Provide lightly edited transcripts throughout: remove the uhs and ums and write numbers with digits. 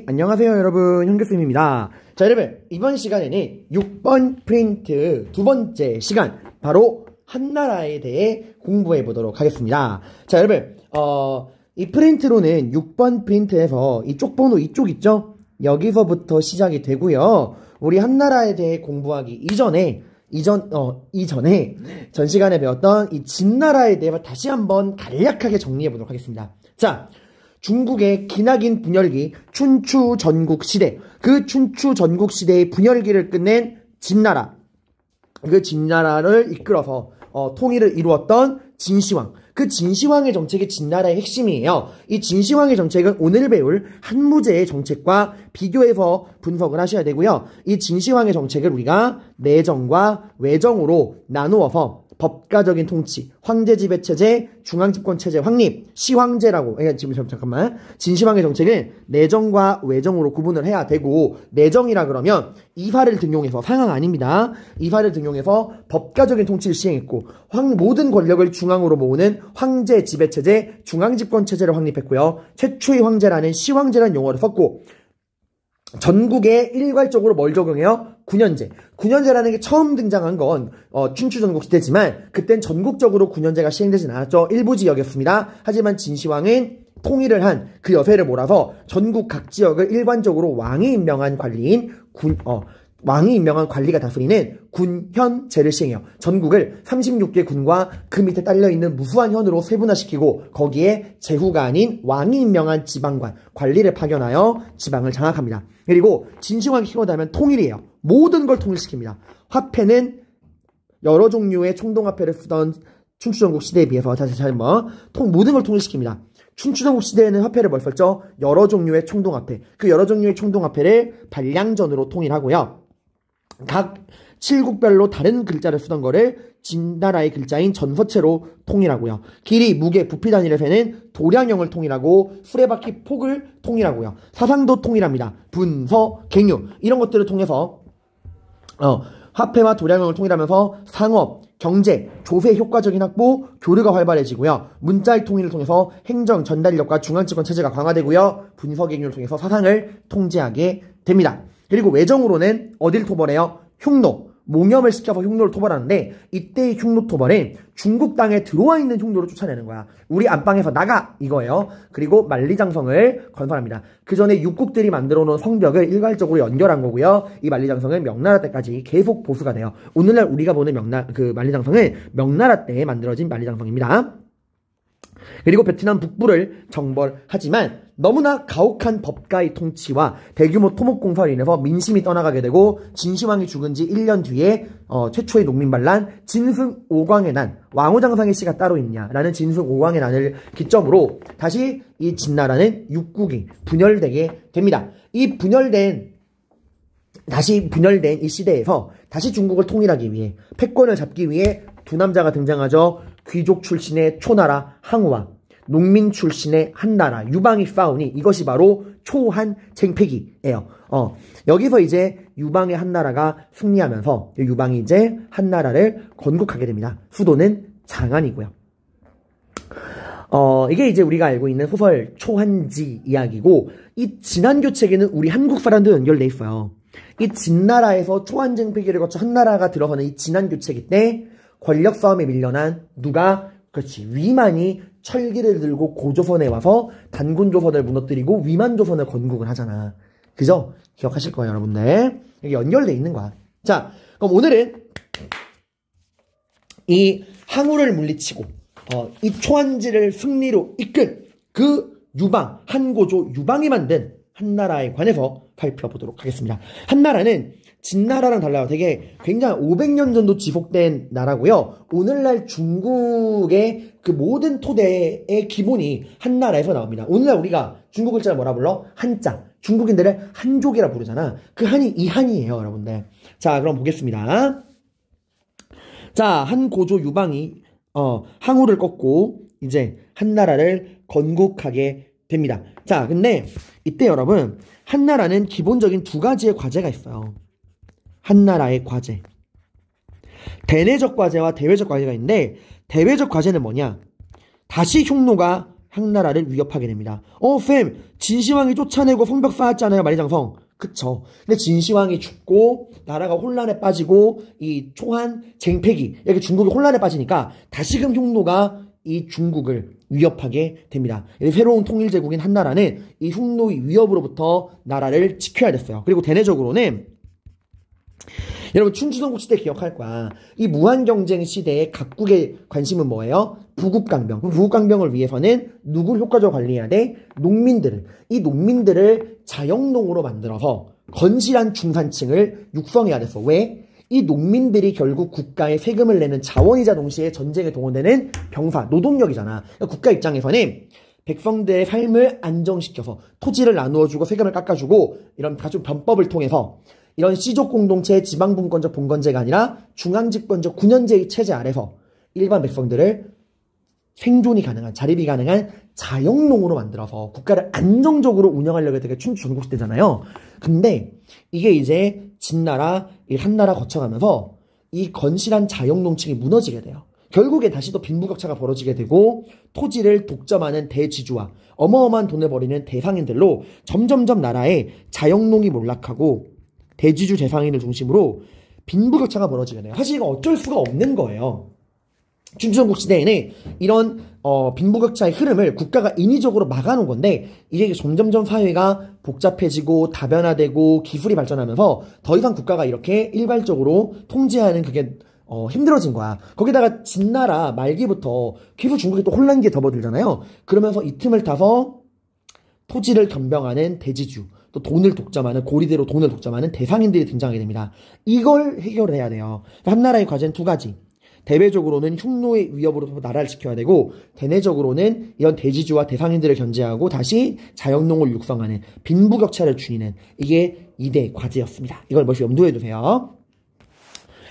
안녕하세요 여러분, 현규쌤입니다. 자 여러분, 이번 시간에는 6번 프린트 두 번째 시간, 바로 한나라에 대해 공부해 보도록 하겠습니다. 자 여러분, 이 프린트로는 6번 프린트에서 이 쪽번호 이쪽 있죠? 여기서부터 시작이 되고요. 우리 한나라에 대해 공부하기 이전에 전 시간에 배웠던 이 진나라에 대해 다시 한번 간략하게 정리해 보도록 하겠습니다. 자, 중국의 기나긴 분열기 춘추 전국시대, 그 춘추 전국시대의 분열기를 끝낸 진나라, 그 진나라를 이끌어서 통일을 이루었던 진시황, 그 진시황의 정책이 진나라의 핵심이에요. 이 진시황의 정책은 오늘 배울 한무제의 정책과 비교해서 분석을 하셔야 되고요. 이 진시황의 정책을 우리가 내정과 외정으로 나누어서 법가적인 통치, 황제 지배체제, 중앙집권체제 확립, 시황제라고, 잠깐만. 진시황의 정책은 내정과 외정으로 구분을 해야 되고, 내정이라 그러면 이파를 등용해서, 상황 아닙니다. 이파를 등용해서 법가적인 통치를 시행했고, 모든 권력을 중앙으로 모으는 황제 지배체제, 중앙집권체제를 확립했고요. 최초의 황제라는 시황제라는 용어를 썼고, 전국에 일괄적으로 뭘 적용해요? 군현제. 군현제라는 게 처음 등장한 건 춘추 전국 시대지만 그땐 전국적으로 군현제가 시행되진 않았죠. 일부 지역이었습니다. 하지만 진시황은 통일을 한 그 여세를 몰아서 전국 각 지역을 일관적으로 왕이 임명한 관리인 왕이 임명한 관리가 다스리는 군현제를 시행해요. 전국을 36개 군과 그 밑에 딸려있는 무수한 현으로 세분화시키고 거기에 제후가 아닌 왕이 임명한 지방관, 관리를 파견하여 지방을 장악합니다. 그리고 진시황이 키워다면 통일이에요. 모든 걸 통일시킵니다. 화폐는 여러 종류의 총동화폐를 쓰던 춘추전국 시대에 비해서 모든 걸 통일시킵니다. 춘추전국 시대에는 화폐를 뭘 썼죠? 여러 종류의 총동화폐. 그 여러 종류의 총동화폐를 반량전으로 통일하고요. 각 칠국별로 다른 글자를 쓰던 거를 진나라의 글자인 전서체로 통일하고요. 길이, 무게, 부피 단위를 세는 도량형을 통일하고 수레바퀴 폭을 통일하고요. 사상도 통일합니다. 분서, 갱유 이런 것들을 통해서 화폐와 도량형을 통일하면서 상업, 경제, 조세 효과적인 확보, 교류가 활발해지고요. 문자의 통일을 통해서 행정, 전달력과 중앙집권 체제가 강화되고요. 분서갱유를 통해서 사상을 통제하게 됩니다. 그리고 외정으로는 어딜 토벌해요? 흉노, 몽염을 시켜서 흉노를 토벌하는데, 이때의 흉노 토벌은 중국 땅에 들어와 있는 흉노를 쫓아내는 거야. 우리 안방에서 나가! 이거예요. 그리고 만리장성을 건설합니다. 그 전에 육국들이 만들어 놓은 성벽을 일괄적으로 연결한 거고요. 이 만리장성은 명나라 때까지 계속 보수가 돼요. 오늘날 우리가 보는 만리장성은 명나라 때에 만들어진 만리장성입니다. 그리고 베트남 북부를 정벌하지만 너무나 가혹한 법가의 통치와 대규모 토목공사로 인해서 민심이 떠나가게 되고, 진시황이 죽은 지 1년 뒤에 최초의 농민반란 진승오광의 난, 왕후장상의 시가 따로 있냐라는 진승오광의 난을 기점으로 다시 이 진나라는 육국이 분열되게 됩니다. 다시 분열된 이 시대에서 다시 중국을 통일하기 위해, 패권을 잡기 위해 두 남자가 등장하죠. 귀족 출신의 초나라 항우와 농민 출신의 한나라 유방이 싸우니 이것이 바로 초한쟁패기예요. 여기서 이제 유방의 한나라가 승리하면서 유방이 이제 한나라를 건국하게 됩니다. 수도는 장안이고요. 이게 이제 우리가 알고 있는 소설 초한지 이야기고, 이 진한교책에는 우리 한국 사람도 연결돼 있어요. 이 진나라에서 초한쟁패기를 거쳐 한나라가 들어서는 이 진한교책이 때 권력 싸움에 밀려난 위만이 철기를 들고 고조선에 와서 단군조선을 무너뜨리고 위만조선을 건국을 하잖아. 그죠? 기억하실 거예요, 여러분들. 이게 연결돼 있는 거야. 자, 그럼 오늘은 이 항우를 물리치고 이 초한지를 승리로 이끈 그 유방, 한고조 유방이 만든 한나라에 관해서 살펴보도록 하겠습니다. 한나라는 진나라랑 달라요. 굉장히 500년 정도 지속된 나라고요. 오늘날 중국의 그 모든 토대의 기본이 한나라에서 나옵니다. 오늘날 우리가 중국 글자를 뭐라 불러? 한자. 중국인들을 한족이라 부르잖아. 그 한이 이 한이에요, 여러분들. 자, 그럼 보겠습니다. 자, 한고조 유방이 항우를 꺾고 이제 한나라를 건국하게 됩니다. 자, 근데 이때 여러분, 한나라는 기본적인 두 가지의 과제가 있어요. 한나라의 과제. 대내적 과제와 대외적 과제가 있는데, 대외적 과제는 뭐냐? 다시 흉노가 한나라를 위협하게 됩니다. 쌤, 진시황이 쫓아내고 성벽 쌓았잖아요, 만리장성. 그쵸. 근데 진시황이 죽고 나라가 혼란에 빠지고 이 초한 쟁패기 이렇게 중국이 혼란에 빠지니까 다시금 흉노가 이 중국을 위협하게 됩니다. 새로운 통일제국인 한나라는 이 흉노의 위협으로부터 나라를 지켜야 됐어요. 그리고 대내적으로는 여러분 춘추전국 시대 기억할 거야. 이 무한경쟁 시대의 각국의 관심은 뭐예요? 부국강병. 그럼 부국강병을 위해서는 누굴 효과적으로 관리해야 돼? 농민들을. 이 농민들을 자영농으로 만들어서 건실한 중산층을 육성해야 됐어. 왜? 이 농민들이 결국 국가에 세금을 내는 자원이자 동시에 전쟁에 동원되는 병사, 노동력이잖아. 그러니까 국가 입장에서는 백성들의 삶을 안정시켜서 토지를 나누어주고 세금을 깎아주고 이런 각종 변법을 통해서 이런 씨족 공동체의 지방분권적 봉건제가 아니라 중앙집권적 군현제의 체제 아래서 일반 백성들을 생존이 가능한, 자립이 가능한 자영농으로 만들어서 국가를 안정적으로 운영하려고 했던 게 춘추전국시대잖아요. 근데 이게 이제 진나라, 한나라 거쳐가면서 이 건실한 자영농층이 무너지게 돼요. 결국에 다시 또 빈부격차가 벌어지게 되고 토지를 독점하는 대지주와 어마어마한 돈을 벌이는 대상인들로 점점점 나라의 자영농이 몰락하고 대지주 대상인을 중심으로 빈부격차가 벌어지게 돼요. 사실 이거 어쩔 수가 없는 거예요. 춘추전국 시대에는 이런 빈부격차의 흐름을 국가가 인위적으로 막아놓은 건데 이게 점점점 사회가 복잡해지고 다변화되고 기술이 발전하면서 더 이상 국가가 이렇게 일괄적으로 통제하는 그게 힘들어진 거야. 거기다가 진나라 말기부터 계속 중국이 또 혼란기에 접어들잖아요. 그러면서 이 틈을 타서 토지를 겸병하는 대지주, 또 돈을 독점하는, 고리대로 돈을 독점하는 대상인들이 등장하게 됩니다. 이걸 해결해야 돼요. 한나라의 과제는 두 가지. 대외적으로는 흉노의 위협으로부터 나라를 지켜야 되고 대내적으로는 이런 대지주와 대상인들을 견제하고 다시 자영농을 육성하는 빈부격차를 줄이는 이게 2대 과제였습니다. 이걸 먼저 염두에 두세요.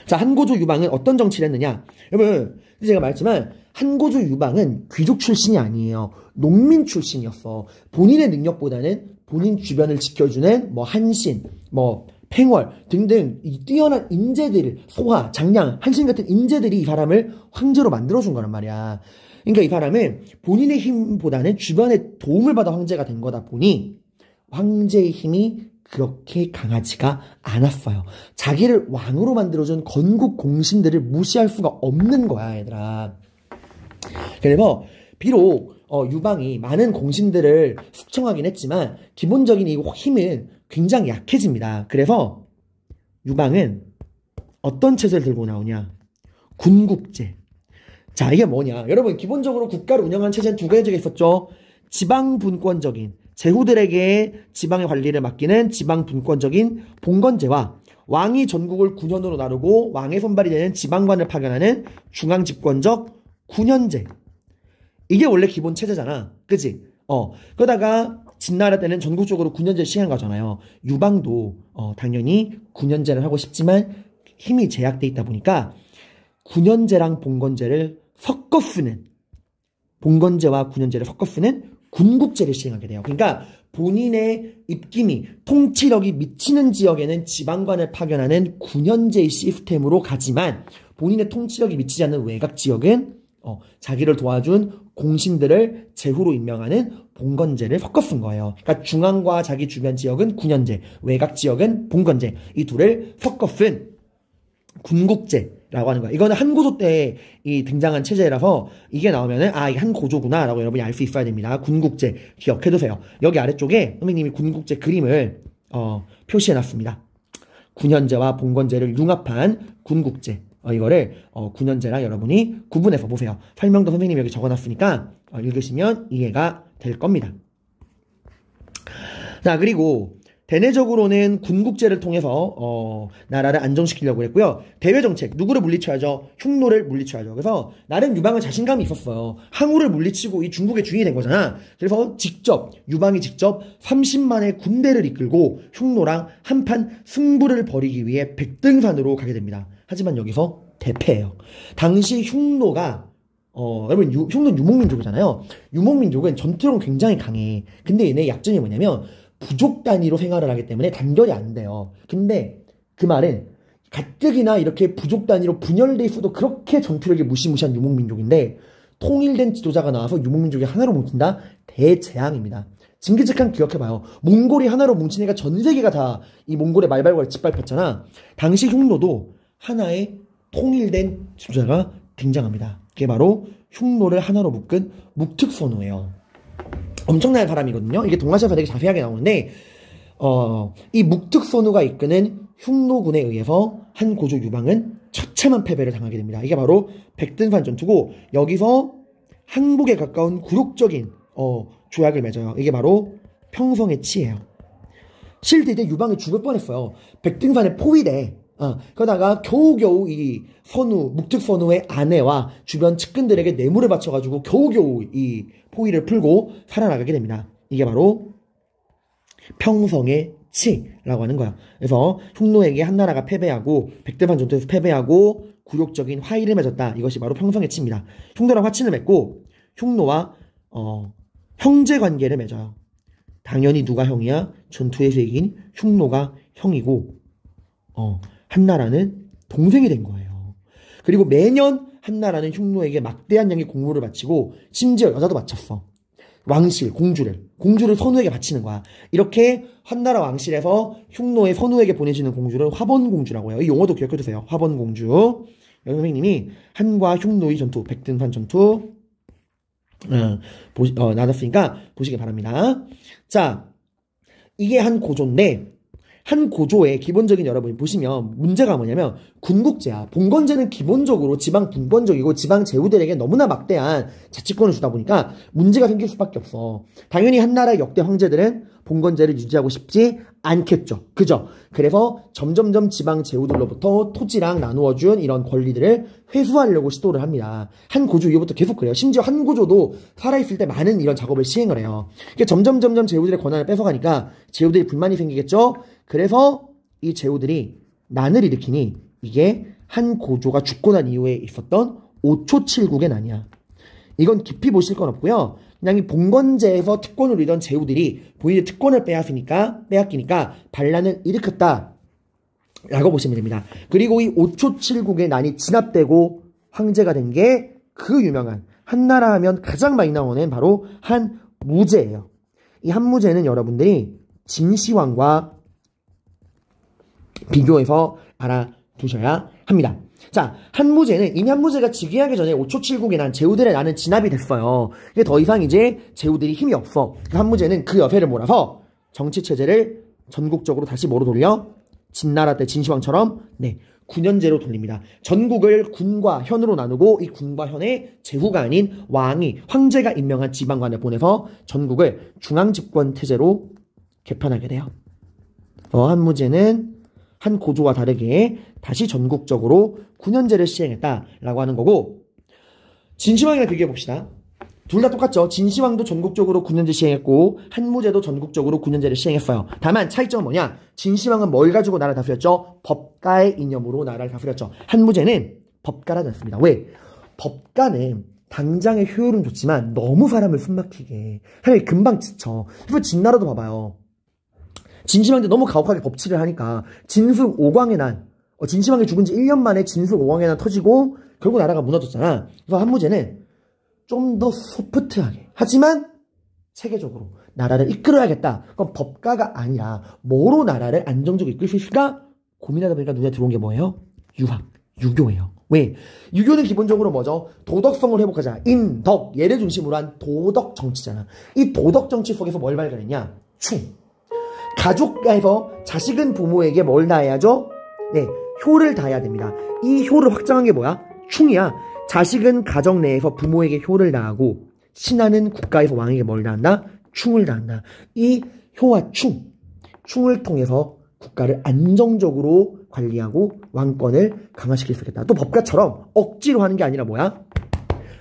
자, 한고조 유방은 어떤 정치를 했느냐? 여러분, 제가 말했지만 한고조 유방은 귀족 출신이 아니에요. 농민 출신이었어. 본인의 능력보다는 본인 주변을 지켜주는 한신, 팽월 등등 이 뛰어난 인재들, 소하, 장량, 한신 같은 인재들이 이 사람을 황제로 만들어준 거란 말이야. 그러니까 이 사람은 본인의 힘보다는 주변의 도움을 받아 황제가 된 거다 보니 황제의 힘이 그렇게 강하지가 않았어요. 자기를 왕으로 만들어준 건국 공신들을 무시할 수가 없는 거야, 얘들아. 그래서 비록 유방이 많은 공신들을 숙청하긴 했지만 기본적인 이 힘은 굉장히 약해집니다. 그래서 유방은 어떤 체제를 들고 나오냐? 군국제. 자, 이게 뭐냐? 여러분, 기본적으로 국가를 운영하는 체제는 두 가지가 있었죠. 지방분권적인, 제후들에게 지방의 관리를 맡기는 지방분권적인 봉건제와 왕이 전국을 군현으로 나누고 왕의 손발이 되는 지방관을 파견하는 중앙집권적 군현제. 이게 원래 기본 체제잖아. 그치? 그러다가 진나라 때는 전국적으로 군현제를 시행한 거잖아요. 유방도 당연히 군현제를 하고 싶지만 힘이 제약돼 있다 보니까 군현제랑 봉건제를 섞어 쓰는, 봉건제와 군현제를 섞어 쓰는 군국제를 시행하게 돼요. 그러니까 본인의 입김이, 통치력이 미치는 지역에는 지방관을 파견하는 군현제의 시스템으로 가지만 본인의 통치력이 미치지 않는 외곽 지역은 자기를 도와준 공신들을 제후로 임명하는 봉건제를 섞어 쓴 거예요. 그러니까 중앙과 자기 주변 지역은 군현제, 외곽 지역은 봉건제, 이 둘을 섞어 쓴 군국제라고 하는 거예요. 이거는 한고조 때 등장한 체제라서 이게 나오면은 이게 한고조구나 라고 여러분이 알 수 있어야 됩니다. 군국제 기억해두세요. 여기 아래쪽에 선생님이 군국제 그림을 표시해 놨습니다. 군현제와 봉건제를 융합한 군국제. 이거를 군현제랑 여러분이 구분해서 보세요. 설명도 선생님이 여기 적어놨으니까 읽으시면 이해가 될 겁니다. 자, 그리고 대내적으로는 군국제를 통해서 나라를 안정시키려고 했고요. 대외정책, 누구를 물리쳐야죠? 흉노를 물리쳐야죠. 그래서 나름 유방은 자신감이 있었어요. 항우를 물리치고 이 중국의 주인이 된 거잖아. 그래서 유방이 직접 30만의 군대를 이끌고 흉노랑 한판 승부를 벌이기 위해 백등산으로 가게 됩니다. 하지만 여기서 대패예요. 당시 흉노가 여러분 흉노는 유목민족이잖아요. 유목민족은 전투력은 굉장히 강해. 근데 얘네 약점이 뭐냐면 부족 단위로 생활을 하기 때문에 단결이 안 돼요. 근데 그 말은 가뜩이나 이렇게 부족 단위로 분열돼 있어도 그렇게 전투력이 무시무시한 유목민족인데 통일된 지도자가 나와서 유목민족이 하나로 뭉친다? 대재앙입니다. 징기즈칸 기억해봐요. 몽골이 하나로 뭉친 애가 전 세계가 다 이 몽골의 말발과를 짓밟혔잖아. 당시 흉노도 하나의 통일된 지도자가 등장합니다. 그게 바로 흉노를 하나로 묶은 묵특선우예요. 엄청난 사람이거든요. 이게 동아시아에서 되게 자세하게 나오는데 이 묵특선우가 이끄는 흉노군에 의해서 한 고조 유방은 처참한 패배를 당하게 됩니다. 이게 바로 백든산 전투고 여기서 항복에 가까운 굴욕적인 조약을 맺어요. 이게 바로 평성의 치예요. 실제 이때 유방이 죽을 뻔했어요. 백등산에 포위돼. 그러다가 겨우겨우 이 묵특선우의 아내와 주변 측근들에게 뇌물을 바쳐가지고 겨우겨우 이 포위를 풀고 살아나가게 됩니다. 이게 바로 평성의 치라고 하는 거야. 그래서 흉노에게 한나라가 패배하고 백등산 전투에서 패배하고 굴욕적인 화의를 맺었다. 이것이 바로 평성의 치입니다. 흉노랑 화친을 맺고 흉노와 형제 관계를 맺어요. 당연히 누가 형이야? 전투에서 이긴 흉노가 형이고 한나라는 동생이 된 거예요. 그리고 매년 한나라는 흉노에게 막대한 양의 공물을 바치고 심지어 여자도 바쳤어. 왕실, 공주를 선우에게 바치는 거야. 이렇게 한나라 왕실에서 흉노의 선우에게 보내주는 공주를 화번공주라고 해요. 이 용어도 기억해주세요. 화번공주. 여기 선생님이 한과 흉노의 전투, 백등산 전투 나눴으니까 보시기 바랍니다. 자, 이게 한 고조인데 한 고조의 기본적인 여러분이 보시면 문제가 뭐냐면 군국제야. 봉건제는 기본적으로 지방 분권적이고 지방 제후들에게 너무나 막대한 자치권을 주다 보니까 문제가 생길 수밖에 없어. 당연히 한나라의 역대 황제들은 봉건제를 유지하고 싶지 않겠죠. 그죠? 그래서 점점점 지방 제후들로부터 토지랑 나누어준 이런 권리들을 회수하려고 시도를 합니다. 한 고조 이후부터 계속 그래요. 심지어 한 고조도 살아있을 때 많은 이런 작업을 시행을 해요. 그러니까 점점점 제후들의 권한을 뺏어가니까 제후들이 불만이 생기겠죠? 그래서 이 제후들이 난을 일으키니 이게 한 고조가 죽고 난 이후에 있었던 5초7국의 난이야. 이건 깊이 보실 건 없고요. 그냥 이 봉건제에서 특권을 누리던 제후들이 본인의 특권을 빼앗기니까 반란을 일으켰다 라고 보시면 됩니다. 그리고 이 5초7국의 난이 진압되고 황제가 된 게 그 유명한 한나라 하면 가장 많이 나오는 바로 한무제예요. 이 한무제는 여러분들이 진시황과 비교해서 알아두셔야 합니다. 자, 한무제는 이미 한무제가 즉위하기 전에 5초7국에 난 제후들의 난은 진압이 됐어요. 이게 더 이상 이제 제후들이 힘이 없어. 그 한무제는 그 여세를 몰아서 정치체제를 전국적으로 다시 뭐로 돌려? 진나라 때 진시황처럼 9년제로 돌립니다. 전국을 군과 현으로 나누고 이 군과 현에 제후가 아닌 왕이 황제가 임명한 지방관을 보내서 전국을 중앙집권체제로 개편하게 돼요. 한무제는 한 고조와 다르게 다시 전국적으로 9년제를 시행했다라고 하는 거고 진시황이랑 비교해봅시다. 둘 다 똑같죠. 진시황도 전국적으로 9년제 시행했고 한무제도 전국적으로 9년제를 시행했어요. 다만 차이점은 뭐냐? 진시황은 뭘 가지고 나라를 다스렸죠? 법가의 이념으로 나라를 다스렸죠. 한무제는 법가라지 않습니다. 왜? 법가는 당장의 효율은 좋지만 너무 사람을 숨막히게 해. 사람이 금방 지쳐. 그래서 진나라도 봐봐요. 진시황도 너무 가혹하게 법치를 하니까 진숙 5광의 난, 진시황이 죽은 지 1년 만에 진숙 5광의 난 터지고 결국 나라가 무너졌잖아. 그래서 한무제는 좀 더 소프트하게 하지만 체계적으로 나라를 이끌어야겠다. 그럼 법가가 아니라 뭐로 나라를 안정적으로 이끌 수 있을까? 고민하다 보니까 눈에 들어온 게 뭐예요? 유교예요. 왜? 유교는 기본적으로 뭐죠? 도덕성을 회복하자. 인덕, 예를 중심으로 한 도덕 정치잖아. 이 도덕 정치 속에서 뭘 발견했냐? 충. 가족에서 자식은 부모에게 뭘 다해야죠? 효를 다해야 됩니다. 이 효를 확장한 게 뭐야? 충이야. 자식은 가정 내에서 부모에게 효를 다하고 신하는 국가에서 왕에게 뭘 다한다? 충을 다한다. 이 효와 충을 통해서 국가를 안정적으로 관리하고 왕권을 강화시킬 수 있겠다. 또 법가처럼 억지로 하는 게 아니라 뭐야?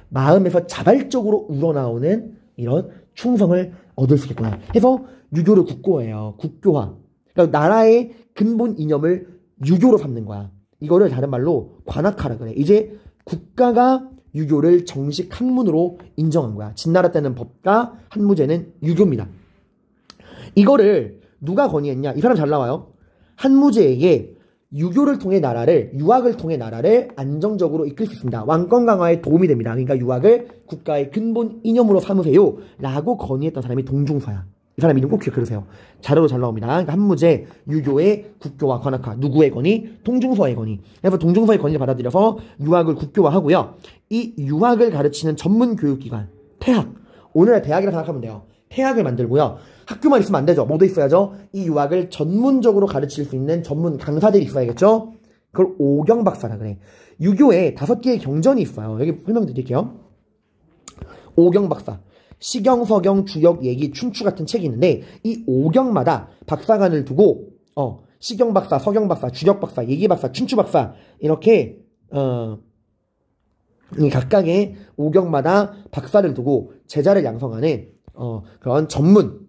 마음에서 자발적으로 우러나오는 이런 충성을 얻을 수 있겠구나. 해서 유교를 국고해요. 국교화. 그러니까 나라의 근본 이념을 유교로 삼는 거야. 이거를 다른 말로 관학화라 그래. 이제 국가가 유교를 정식 학문으로 인정한 거야. 진나라 때는 법가, 한무제는 유교입니다. 이거를 누가 건의했냐? 이 사람 잘 나와요. 한무제에게 유교를 통해 나라를, 유학을 통해 나라를 안정적으로 이끌 수 있습니다. 왕권 강화에 도움이 됩니다. 그러니까 유학을 국가의 근본 이념으로 삼으세요 라고 건의했던 사람이 동중서야. 이 사람 이름 꼭 기억해두세요. 자료로 잘 나옵니다. 그러니까 한 문제, 유교의 국교화, 관학화. 누구의 건의? 동중서의 건의. 그래서 동중서의 건의를 받아들여서 유학을 국교화하고요. 이 유학을 가르치는 전문 교육기관, 태학. 오늘날 대학이라 생각하면 돼요. 태학을 만들고요. 학교만 있으면 안 되죠. 뭐도 있어야죠. 이 유학을 전문적으로 가르칠 수 있는 전문 강사들이 있어야겠죠. 그걸 오경박사라 그래. 유교에 5개의 경전이 있어요. 여기 설명드릴게요. 오경박사. 시경, 서경, 주역, 예기, 춘추 같은 책이 있는데 이 5경마다 박사관을 두고 시경박사, 서경박사, 주역박사, 예기박사, 춘추박사 이렇게 이 각각의 5경마다 박사를 두고 제자를 양성하는 그런 전문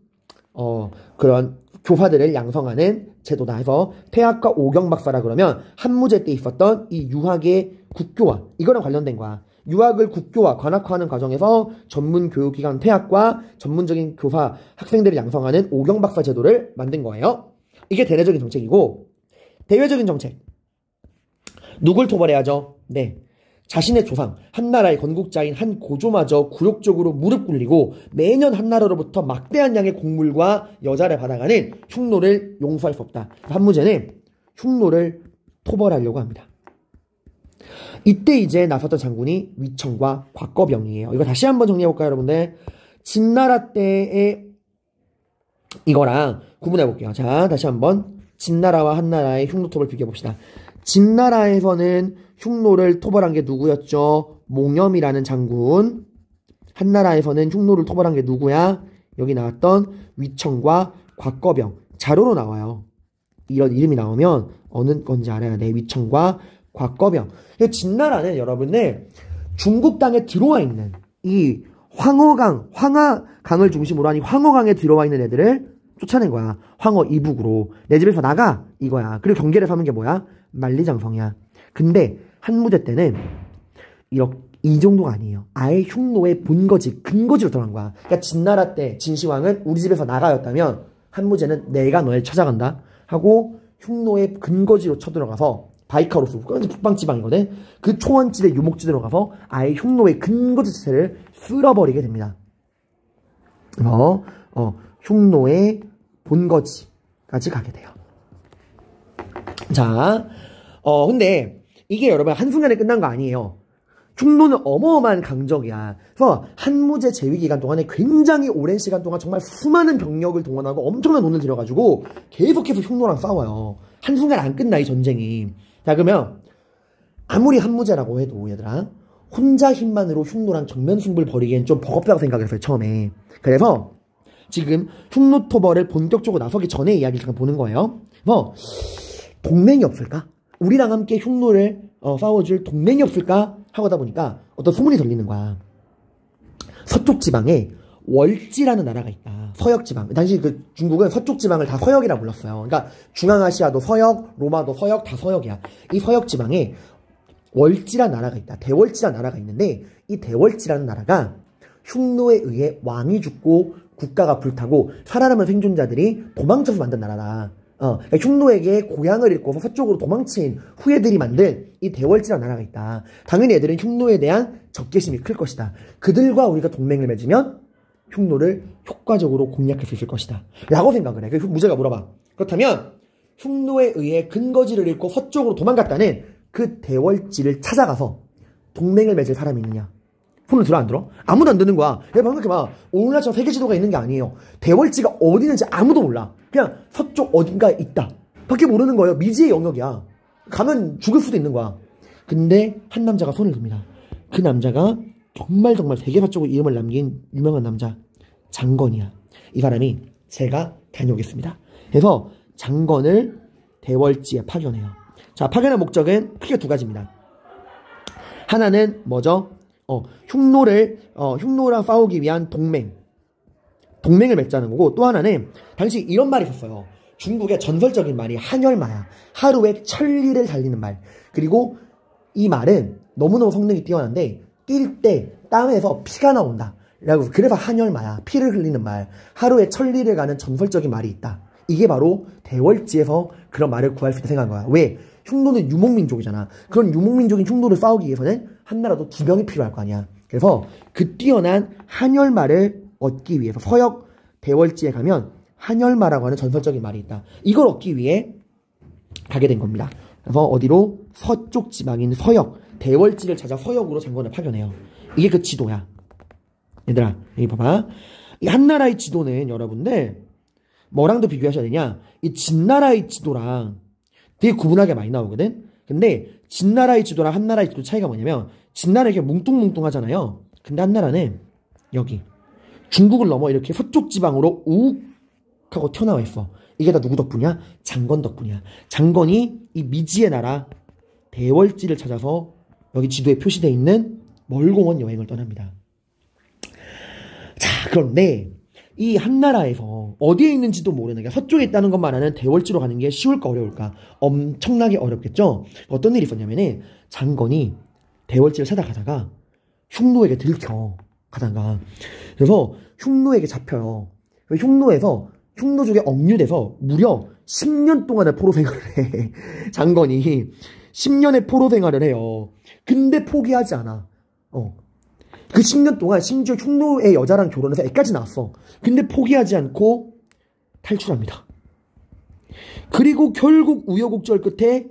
그런 교사들을 양성하는 제도다 해서 태학과 오경박사라 그러면 한무제 때 있었던 이 유학의 국교화 이거랑 관련된 거야. 유학을 국교화, 관학화하는 과정에서 전문 교육기관 태학과 전문적인 교사, 학생들을 양성하는 오경박사 제도를 만든 거예요. 이게 대내적인 정책이고 대외적인 정책. 누굴 토벌해야죠? 네. 자신의 조상, 한나라의 건국자인 한 고조마저 굴욕적으로 무릎 꿇리고 매년 한나라로부터 막대한 양의 곡물과 여자를 받아가는 흉노를 용서할 수 없다. 한무제는 흉노를 토벌하려고 합니다. 이때 이제 나섰던 장군이 위청과 곽거병이에요. 이거 다시 한번 정리해볼까요, 여러분들? 진나라 때의 이거랑 구분해볼게요. 자, 다시 한번 진나라와 한나라의 흉노토벌 비교해봅시다. 진나라에서는 흉노를 토벌한 게 누구였죠? 몽염이라는 장군. 한나라에서는 흉노를 토벌한 게 누구야? 여기 나왔던 위청과 곽거병. 자료로 나와요. 이런 이름이 나오면 어느 건지 알아야 돼. 위청과 곽거병. 진나라는 여러분들 중국 땅에 들어와 있는 이 황하강을 중심으로 한 이 황허강에 들어와 있는 애들을 쫓아낸 거야. 황허 이북으로. 내 집에서 나가! 이거야. 그리고 경계를 삼은 게 뭐야? 만리장성이야. 근데 한무제 때는 이 정도가 아니에요. 아예 흉노의 본거지, 근거지로 들어간 거야. 그러니까 진나라 때 진시황은 우리 집에서 나가였다면 한무제는 내가 널 찾아간다 하고 흉노의 근거지로 쳐들어가서 바이카로스, 북방지방이거든. 그 초원지대 유목지대로 가서 아예 흉노의 근거지 자체를 쓸어버리게 됩니다. 흉노의 본거지까지 가게 돼요. 자, 근데 이게 여러분 한순간에 끝난 거 아니에요. 흉노는 어마어마한 강적이야. 그래서 한무제 재위 기간 동안에 굉장히 오랜 시간 동안 정말 수많은 병력을 동원하고 엄청난 돈을 들여가지고 계속해서 흉노랑 싸워요. 한순간 안 끝나 이 전쟁이. 자, 그러면 아무리 한무제라고 해도 얘들아 혼자 힘만으로 흉노랑 정면 승부를 벌이기엔 좀 버겁다고 생각했어요 처음에. 그래서 지금 흉노 토벌을 본격적으로 나서기 전에 이야기를 잠깐 보는 거예요. 그래서 동맹이 없을까? 우리랑 함께 흉노를 싸워줄 동맹이 없을까? 하고 하다 보니까 어떤 소문이 들리는 거야. 서쪽 지방에 월지라는 나라가 있다. 서역 지방. 당시 그 중국은 서쪽 지방을 다 서역이라 불렀어요. 그러니까 중앙아시아도 서역, 로마도 서역, 다 서역이야. 이 서역 지방에 월지라는 나라가 있다. 대월지라는 나라가 있는데 이 대월지라는 나라가 흉노에 의해 왕이 죽고 국가가 불타고 살아남은 생존자들이 도망쳐서 만든 나라다. 그러니까 흉노에게 고향을 잃고서 서쪽으로 도망친 후예들이 만든 이 대월지라는 나라가 있다. 당연히 애들은 흉노에 대한 적개심이 클 것이다. 그들과 우리가 동맹을 맺으면 흉노를 효과적으로 공략할 수 있을 것이다. 라고 생각을 해. 그래서 무제가 물어봐. 그렇다면 흉노에 의해 근거지를 잃고 서쪽으로 도망갔다는 그 대월지를 찾아가서 동맹을 맺을 사람이 있느냐? 손을 들어 안 들어? 아무도 안 드는 거야. 방금 생각해봐. 오늘날처럼 세계지도가 있는 게 아니에요. 대월지가 어디 있는지 아무도 몰라. 그냥 서쪽 어딘가에 있다. 밖에 모르는 거예요. 미지의 영역이야. 가면 죽을 수도 있는 거야. 근데 한 남자가 손을 듭니다. 그 남자가 정말 세계사적으로 이름을 남긴 유명한 남자 장건이야. 이 사람이 제가 다녀오겠습니다. 그래서 장건을 대월지에 파견해요. 자, 파견의 목적은 크게 2가지입니다. 하나는 뭐죠? 흉노랑 싸우기 위한 동맹을 맺자는 거고, 또 하나는 당시 이런 말이 있었어요. 중국의 전설적인 말이 한열마야. 하루에 1000리를 달리는 말. 그리고 이 말은 너무너무 성능이 뛰어난데 뛸 때 땀에서 피가 나온다. 그래서 한열마야. 피를 흘리는 말. 하루에 1000리를 가는 전설적인 말이 있다. 이게 바로 대월지에서 그런 말을 구할 수 있다 생각한 거야. 왜? 흉노는 유목민족이잖아. 그런 유목민족인 흉노를 싸우기 위해서는 한나라도 두 명이 필요할 거 아니야. 그래서 그 뛰어난 한열말을 얻기 위해서 서역 대월지에 가면 한열마라고 하는 전설적인 말이 있다. 이걸 얻기 위해 가게 된 겁니다. 그래서 어디로? 서쪽 지방인 서역 대월지를 찾아 서역으로 장군을 파견해요. 이게 그 지도야. 얘들아 여기 봐봐. 이 한나라의 지도는 여러분들 뭐랑도 비교하셔야 되냐? 이 진나라의 지도랑 되게 구분하게 많이 나오거든? 근데 진나라의 지도랑 한나라의 지도 차이가 뭐냐면 진나라는 이렇게 뭉뚱뭉뚱하잖아요. 근데 한나라는 여기 중국을 넘어 이렇게 서쪽 지방으로 우욱 하고 튀어나와 있어. 이게 다 누구 덕분이야? 장건 덕분이야. 장건이 이 미지의 나라 대월지를 찾아서 여기 지도에 표시되어 있는 멀공원 여행을 떠납니다. 자, 그런데 이 한나라에서 어디에 있는지도 모르는 게 서쪽에 있다는 것만 아는 대월지로 가는 게 쉬울까 어려울까? 엄청나게 어렵겠죠? 어떤 일이 있었냐면은 장건이 대월지를 찾아가다가 흉노에게 들켜 가다가 그래서 흉노에게 잡혀요. 흉노족에 억류돼서 무려 10년 동안의 포로 생활을 해. 장건이 10년의 포로 생활을 해요. 근데 포기하지 않아. 그 10년 동안 심지어 흉노의 여자랑 결혼해서 애까지 낳았어. 근데 포기하지 않고 탈출합니다. 그리고 결국 우여곡절 끝에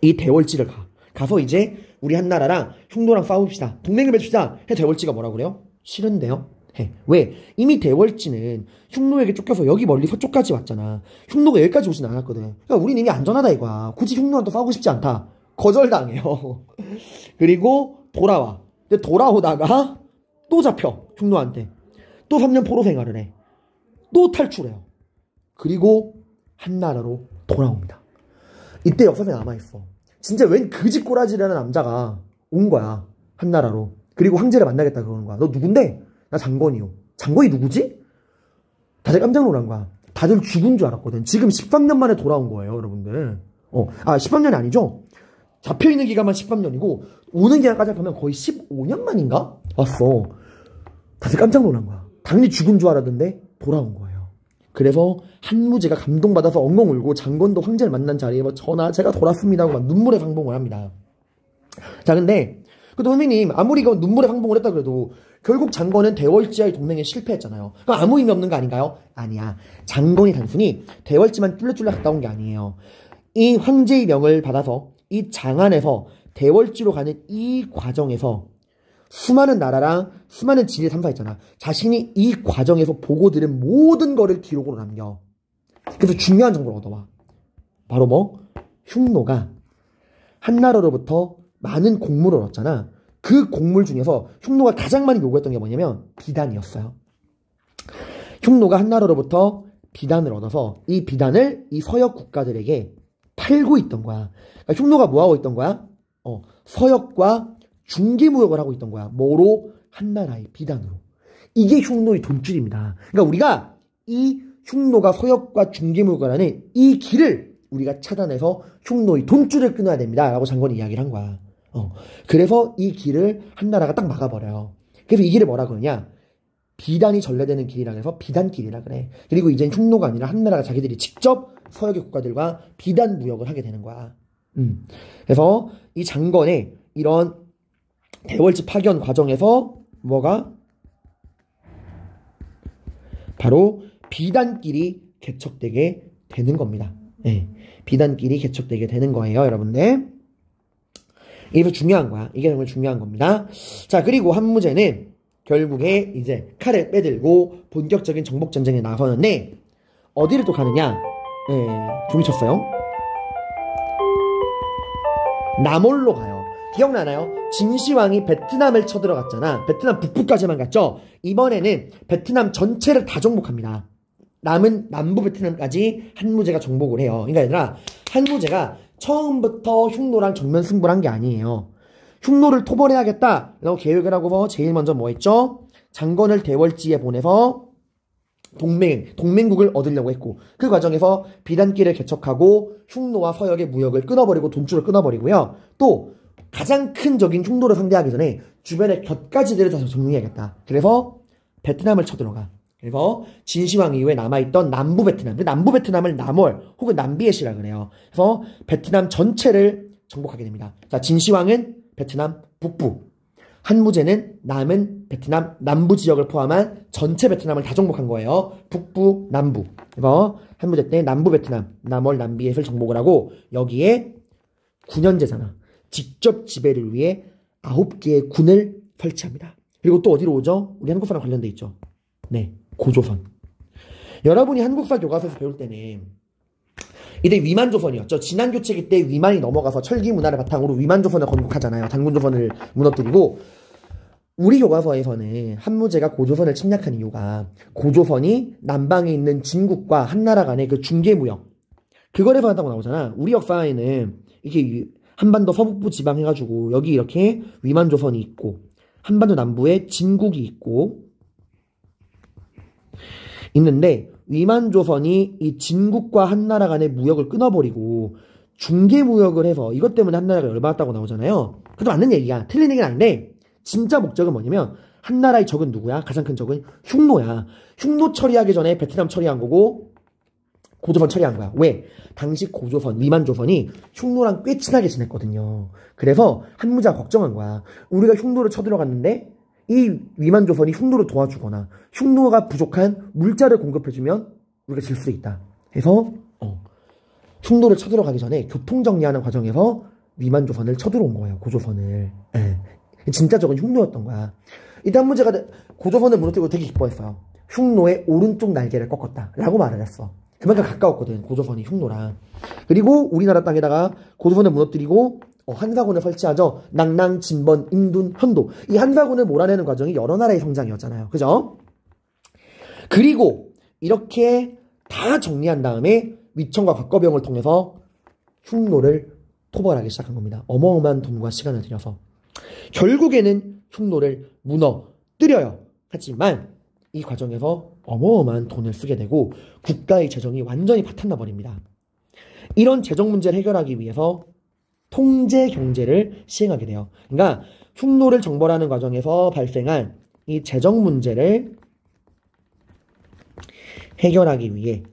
이 대월지를 가서 이제 우리 한나라랑 흉노랑 싸웁시다. 동맹을 맺읍시다. 해 대월지가 뭐라고 그래요? 싫은데요? 해. 왜? 이미 대월지는 흉노에게 쫓겨서 여기 멀리 서쪽까지 왔잖아. 흉노가 여기까지 오진 않았거든. 그러니까 우린 이미 안전하다 이거야. 굳이 흉노랑 또 싸우고 싶지 않다. 거절당해요. 그리고 돌아와. 근데 돌아오다가 또 잡혀. 흉노한테. 또 3년 포로 생활을 해. 또 탈출해요. 그리고 한나라로 돌아옵니다. 이때 역사에 남아있어. 진짜 웬 그지꼬라지라는 남자가 온 거야. 한나라로. 그리고 황제를 만나겠다 그러는 거야. 너 누군데? 나 장건이요. 장건이 누구지? 다들 깜짝 놀란 거야. 다들 죽은 줄 알았거든. 지금 13년 만에 돌아온 거예요, 여러분들. 13년이 아니죠? 잡혀있는 기간만 13년이고, 오는 기간까지 하면 거의 15년 만인가? 왔어. 다들 깜짝 놀란 거야. 당연히 죽은 줄 알았는데, 돌아온 거예요. 그래서 한무제가 감동받아서 엉엉 울고, 장건도 황제를 만난 자리에 전하, 제가 돌았습니다 하고 막 눈물의 상봉을 합니다. 자, 근데, 그래도 선생님, 아무리 눈물의 상봉을 했다 그래도, 결국 장건은 대월지와의 동맹에 실패했잖아요. 그럼 아무 의미 없는 거 아닌가요? 아니야. 장건이 단순히 대월지만 뚫레뚫레 갔다 온 게 아니에요. 이 황제의 명을 받아서 이 장안에서 대월지로 가는 이 과정에서 수많은 나라랑 수많은 지리를 탐사했잖아. 자신이 이 과정에서 보고 들은 모든 거를 기록으로 남겨. 그래서 중요한 정보를 얻어와. 바로 뭐? 흉노가 한나라로부터 많은 곡물을 얻었잖아. 그 곡물 중에서 흉노가 가장 많이 요구했던 게 뭐냐면 비단이었어요. 흉노가 한나라로부터 비단을 얻어서 이 비단을 이 서역 국가들에게 팔고 있던 거야. 그러니까 흉노가 뭐 하고 있던 거야? 서역과 중개무역을 하고 있던 거야. 뭐로? 한나라의 비단으로. 이게 흉노의 돈줄입니다. 그러니까 우리가 이 흉노가 서역과 중개무역을 하는 이 길을 우리가 차단해서 흉노의 돈줄을 끊어야 됩니다. 라고 장건이 이야기를 한 거야. 그래서 이 길을 한나라가 딱 막아버려요. 그래서 이 길을 뭐라 그러냐? 비단이 전래되는 길이라 해서 비단길이라 그래. 그리고 이젠 흉노가 아니라 한나라가 자기들이 직접 서역의 국가들과 비단 무역을 하게 되는 거야. 그래서 이 장건의 이런 대월지 파견 과정에서 뭐가? 바로 비단길이 개척되게 되는 겁니다. 네, 비단길이 개척되게 되는 거예요, 여러분들. 이게 중요한 거야. 이게 정말 중요한 겁니다. 자, 그리고 한무제는 결국에 이제 칼을 빼들고 본격적인 정복전쟁에 나서는데 어디를 또 가느냐? 종이 쳤어요. 남원로 가요. 기억나나요? 진시황이 베트남을 쳐들어갔잖아. 베트남 북부까지만 갔죠? 이번에는 베트남 전체를 다 정복합니다. 남은 남부 베트남까지 한무제가 정복을 해요. 그러니까 얘들아, 한무제가 처음부터 흉노랑 정면 승부를 한 게 아니에요. 흉노를 토벌해야겠다 라고 계획을 하고서 제일 먼저 뭐 했죠? 장건을 대월지에 보내서 동맹국을 얻으려고 했고, 그 과정에서 비단길을 개척하고 흉노와 서역의 무역을 끊어버리고 돈줄을 끊어버리고요. 또 가장 큰 적인 흉노를 상대하기 전에 주변의 곁가지들을 다 정리해야겠다. 그래서 베트남을 쳐들어가. 그래서 진시황 이후에 남아있던 남부 베트남, 남부 베트남을 남월 혹은 남비엣이라 그래요. 그래서 베트남 전체를 정복하게 됩니다. 자, 진시황은 베트남 북부, 한무제는 남은 베트남 남부 지역을 포함한 전체 베트남을 다 정복한 거예요. 북부, 남부. 그래서 한무제 때 남부 베트남, 남월, 남비엣을 정복을 하고 여기에 9년제잖아. 직접 지배를 위해 9개의 군을 설치합니다. 그리고 또 어디로 오죠? 우리 한국사랑 관련돼 있죠. 네, 고조선. 여러분이 한국사 교과서에서 배울 때는 이때 위만조선이었죠. 진안교체기 때 위만이 넘어가서 철기 문화를 바탕으로 위만조선을 건국하잖아요. 단군조선을 무너뜨리고. 우리 교과서에서는 한무제가 고조선을 침략한 이유가 고조선이 남방에 있는 중국과 한나라 간의 그 중개무역 그걸 해서 한다고 나오잖아. 우리 역사에는 이게 한반도 서북부 지방 해가지고 여기 이렇게 위만조선이 있고 한반도 남부에 진국이 있고 있는데 위만조선이 이 진국과 한나라 간의 무역을 끊어버리고 중개무역을 해서 이것 때문에 한나라가 열받았다고 나오잖아요. 그것도 맞는 얘기야. 틀린 얘기는 아닌데 진짜 목적은 뭐냐면 한나라의 적은 누구야? 가장 큰 적은 흉노야. 흉노 처리하기 전에 베트남 처리한 거고 고조선 처리한 거야. 왜? 당시 고조선, 위만조선이 흉노랑 꽤 친하게 지냈거든요. 그래서 한무제가 걱정한 거야. 우리가 흉노를 쳐들어갔는데 이 위만조선이 흉노를 도와주거나 흉노가 부족한 물자를 공급해주면 우리가 질 수 있다. 해서 흉노를 쳐들어가기 전에 교통정리하는 과정에서 위만조선을 쳐들어온 거예요. 고조선을. 진짜 적은 흉노였던 거야. 이때 한무제가 고조선을 무너뜨리고 되게 기뻐했어요. 흉노의 오른쪽 날개를 꺾었다 라고 말을 했어. 그만큼 가까웠거든, 고조선이 흉노랑. 그리고 우리나라 땅에다가 고조선을 무너뜨리고 한사군을 설치하죠. 낭랑, 진번, 임둔, 현도. 이 한사군을 몰아내는 과정이 여러 나라의 성장이었잖아요. 그죠? 그리고 이렇게 다 정리한 다음에 위청과 곽거병을 통해서 흉노를 토벌하기 시작한 겁니다. 어마어마한 돈과 시간을 들여서. 결국에는 흉노를 무너뜨려요. 하지만 이 과정에서 어마어마한 돈을 쓰게 되고 국가의 재정이 완전히 파탄나 버립니다. 이런 재정 문제를 해결하기 위해서 통제 경제를 시행하게 돼요. 그러니까 흉노를 정벌하는 과정에서 발생한 이 재정 문제를 해결하기 위해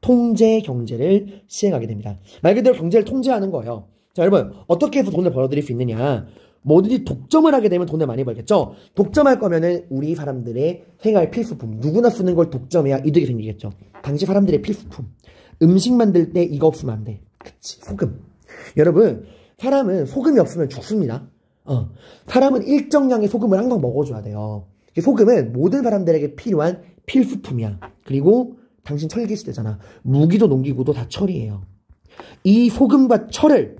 통제 경제를 시행하게 됩니다. 말 그대로 경제를 통제하는 거예요. 자, 여러분 어떻게 해서 돈을 벌어들일 수 있느냐? 뭐든지 독점을 하게 되면 돈을 많이 벌겠죠? 독점할 거면은 우리 사람들의 생활 필수품, 누구나 쓰는 걸 독점해야 이득이 생기겠죠. 당시 사람들의 필수품, 음식 만들 때 이거 없으면 안 돼. 그치, 소금. 여러분, 사람은 소금이 없으면 죽습니다. 사람은 일정량의 소금을 항상 먹어줘야 돼요. 소금은 모든 사람들에게 필요한 필수품이야. 그리고 당신 철기시대잖아. 무기도 농기구도 다 철이에요. 이 소금과 철을